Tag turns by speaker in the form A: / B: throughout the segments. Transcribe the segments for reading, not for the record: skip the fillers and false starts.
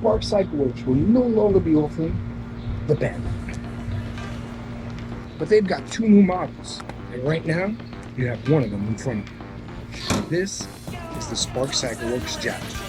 A: Spark CycleWorks will no longer be offering the BANDIT. But they've got two new models, and right now, you have one of them in front of you. This is the Spark CycleWorks JAVELIN.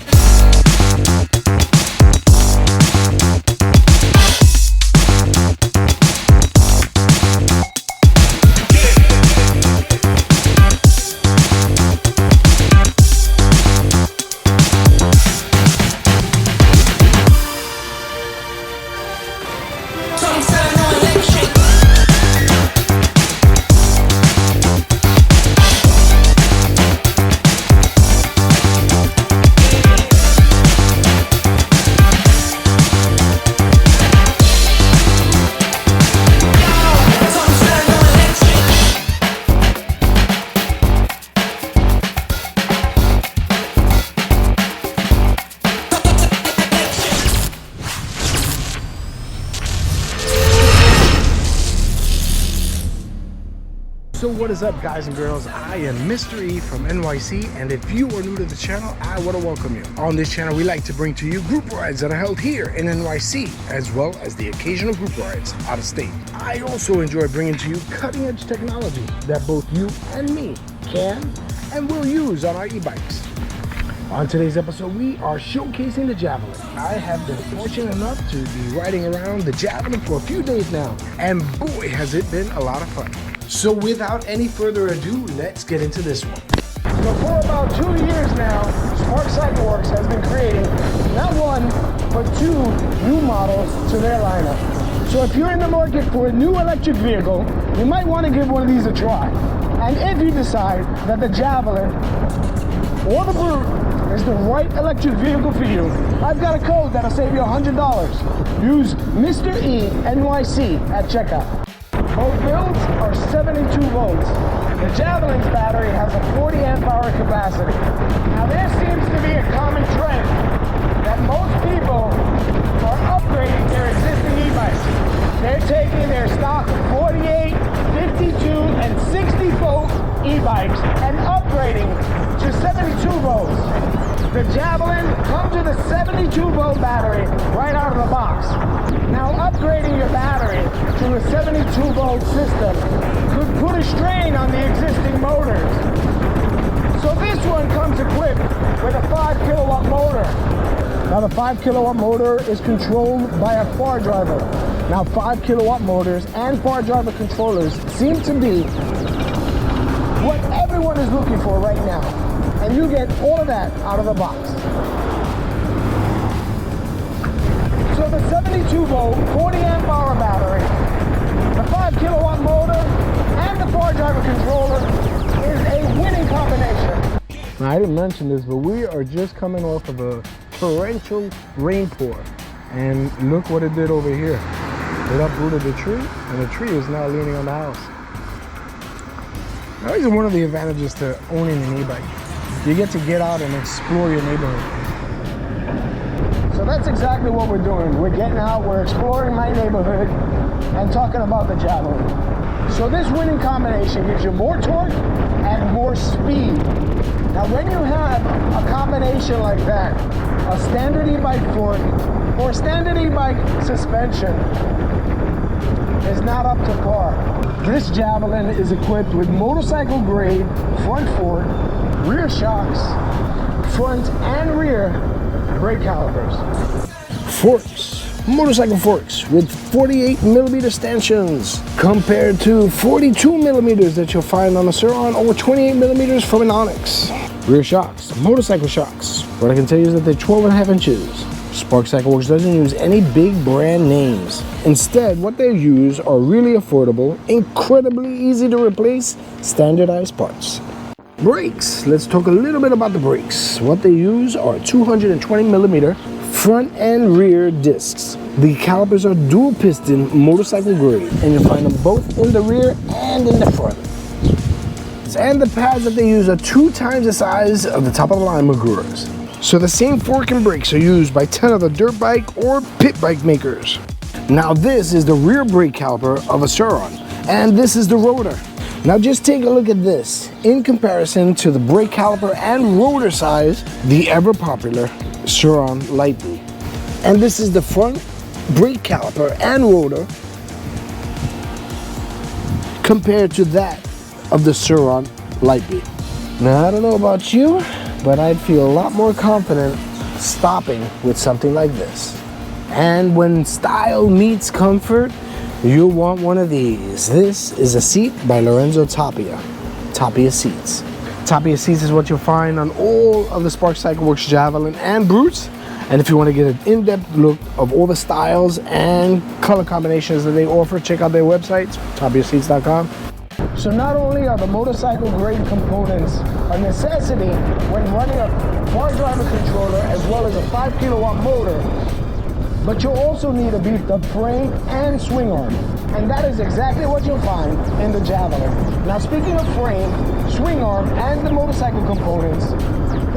A: So what is up, guys and girls? I am Mr. E from NYC, and if you are new to the channel, I want to welcome you. On this channel, we like to bring to you group rides that are held here in NYC, as well as the occasional group rides out of state. I also enjoy bringing to you cutting-edge technology that both you and me can and will use on our e-bikes. On today's episode, we are showcasing the JAVELIN. I have been fortunate enough to be riding around the JAVELIN for a few days now, and boy, has it been a lot of fun. So without any further ado, let's get into this one. So for about 2 years now, Spark CycleWorks has been creating not one, but two new models to their lineup. So if you're in the market for a new electric vehicle, you might want to give one of these a try. And if you decide that the JAVELIN or the BUT is the right electric vehicle for you, I've got a code that'll save you $100. Use Mr. E NYC at checkout. Both builds are 72 volts. The JAVELIN's battery has a 40 amp hour capacity. Now there seems to be a common trend that most people are upgrading their existing e-bikes. They're taking their stock 48, 52, and 60 volt e-bikes and upgrading to 72 volts. The JAVELIN comes with a 72 volt battery right out of the box. Now upgrading your battery to a 72 volt system could put a strain on the existing motors. So this one comes equipped with a 5 kilowatt motor. Now the 5 kilowatt motor is controlled by a far driver. Now 5 kilowatt motors and far driver controllers seem to be what everyone is looking for right now. And you get all of that out of the box. So the 72 volt, 40 amp hour battery, the 5 kilowatt motor, and the far driver controller is a winning combination. Now I didn't mention this, but we are just coming off of a torrential rain pour. And look what it did over here. It uprooted the tree, and the tree is now leaning on the house. That is one of the advantages to owning an e-bike. You get to get out and explore your neighborhood. So that's exactly what we're doing. We're getting out, we're exploring my neighborhood, and talking about the JAVELIN. So this winning combination gives you more torque and more speed. Now when you have a combination like that, a standard e-bike fork or a standard e-bike suspension is not up to par. This JAVELIN is equipped with motorcycle grade front fork, rear shocks, front and rear brake calipers. Forks, motorcycle forks with 48 millimeter stanchions compared to 42 millimeters that you'll find on a Sur-Ron or 28 millimeters from an Onyx. Rear shocks, motorcycle shocks. What I can tell you is that they're 12.5 inches. Spark CycleWorks doesn't use any big brand names. Instead, what they use are really affordable, incredibly easy to replace, standardized parts. Brakes. Let's talk a little bit about the brakes. What they use are 220 millimeter front and rear discs. The calipers are dual piston motorcycle grade, and you'll find them both in the rear and in the front. And the pads that they use are 2 times the size of the top of the line Maguras. So the same fork and brakes are used by 10 other dirt bike or pit bike makers. Now this is the rear brake caliper of a Sur-Ron, and this is the rotor. Now just take a look at this. In comparison to the brake caliper and rotor size, the ever popular Sur-Ron Light Blue. And this is the front brake caliper and rotor compared to that of the Sur-Ron light beam. Now, I don't know about you, but I'd feel a lot more confident stopping with something like this. And when style meets comfort, you'll want one of these. This is a seat by Lorenzo Tapia. Tapia Seats. Tapia Seats is what you'll find on all of the Spark CycleWorks Javelin and Brutes. And if you want to get an in-depth look of all the styles and color combinations that they offer, check out their website, tapiaseats.com. So not only are the motorcycle grade components a necessity when running a bar driver controller as well as a 5 kilowatt motor, but you'll also need a beefed up frame and swing arm. And that is exactly what you'll find in the Javelin. Now, speaking of frame, swing arm, and the motorcycle components,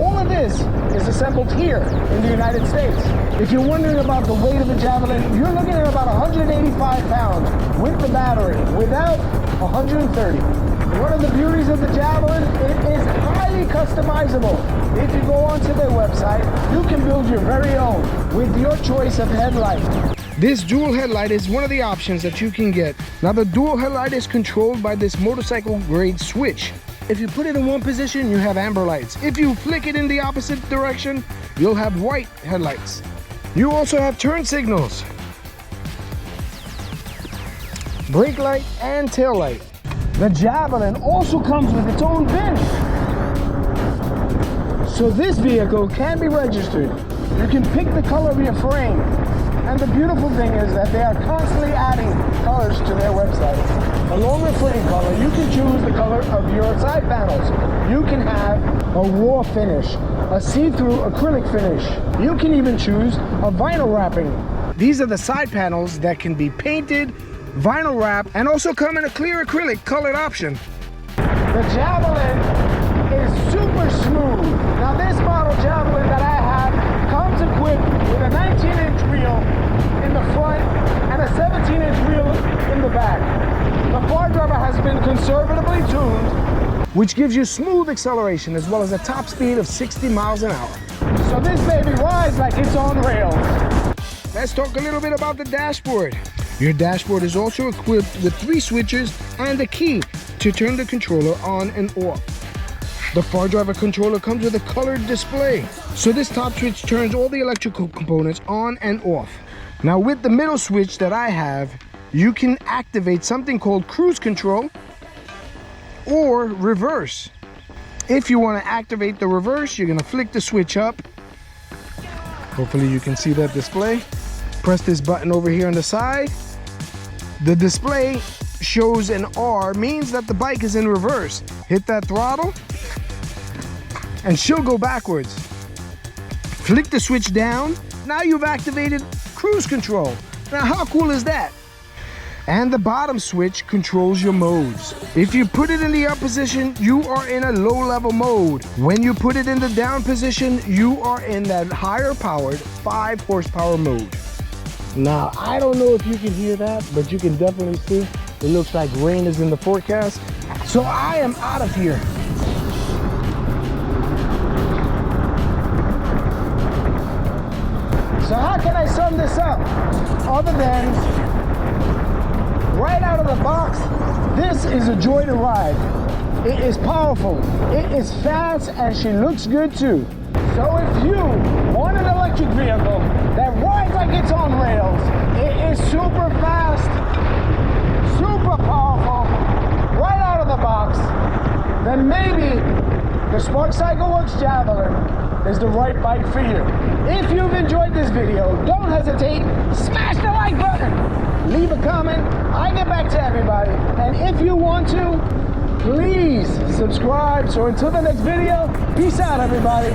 A: all of this is assembled here in the United States. If you're wondering about the weight of the Javelin, you're looking at about 185 pounds with the battery, without 130. One of the beauties of the Javelin, it is highly customizable. If you go onto their website, you can build your very own with your choice of headlight. This dual headlight is one of the options that you can get. Now, the dual headlight is controlled by this motorcycle grade switch. If you put it in one position, you have amber lights. If you flick it in the opposite direction, you'll have white headlights. You also have turn signals, brake light, and tail light. The Javelin also comes with its own VIN. So this vehicle can be registered. You can pick the color of your frame. And the beautiful thing is that they are constantly adding colors to their website. Along with frame color, you can choose the color of your side panels. You can have a raw finish, a see-through acrylic finish. You can even choose a vinyl wrapping. These are the side panels that can be painted, vinyl wrap, and also come in a clear acrylic colored option. The Javelin is super smooth. Now, this model Javelin that I have comes equipped with a 19-inch wheel in the front and a 17-inch wheel in the back. The bar driver has been conservatively tuned, which gives you smooth acceleration as well as a top speed of 60 miles an hour. So this baby rides like it's on rails. Let's talk a little bit about the dashboard. Your dashboard is also equipped with 3 switches and a key to turn the controller on and off. The bar driver controller comes with a colored display. So this top switch turns all the electrical components on and off. Now, with the middle switch that I have, you can activate something called cruise control or reverse. If you want to activate the reverse, you're going to flick the switch up. Hopefully you can see that display. Press this button over here on the side. The display shows an R, means that the bike is in reverse. Hit that throttle and she'll go backwards. Flick the switch down. Now you've activated cruise control. Now, how cool is that? And the bottom switch controls your modes. If you put it in the up position, you are in a low level mode. When you put it in the down position, you are in that higher powered 5 horsepower mode. Now, I don't know if you can hear that, but you can definitely see it looks like rain is in the forecast. So I am out of here. So how can I sum this up? Other than right out of the box, this is a joy to ride. It is powerful, it is fast, and she looks good too. So if you want an electric vehicle that rides like it's on rails, it is super fast, super powerful, right out of the box, then maybe the Spark CycleWorks Javelin is the right bike for you. If you've enjoyed this video, don't hesitate, smash the like button, leave a comment, I get back to everybody, and if you want to, please subscribe. So until the next video, peace out everybody.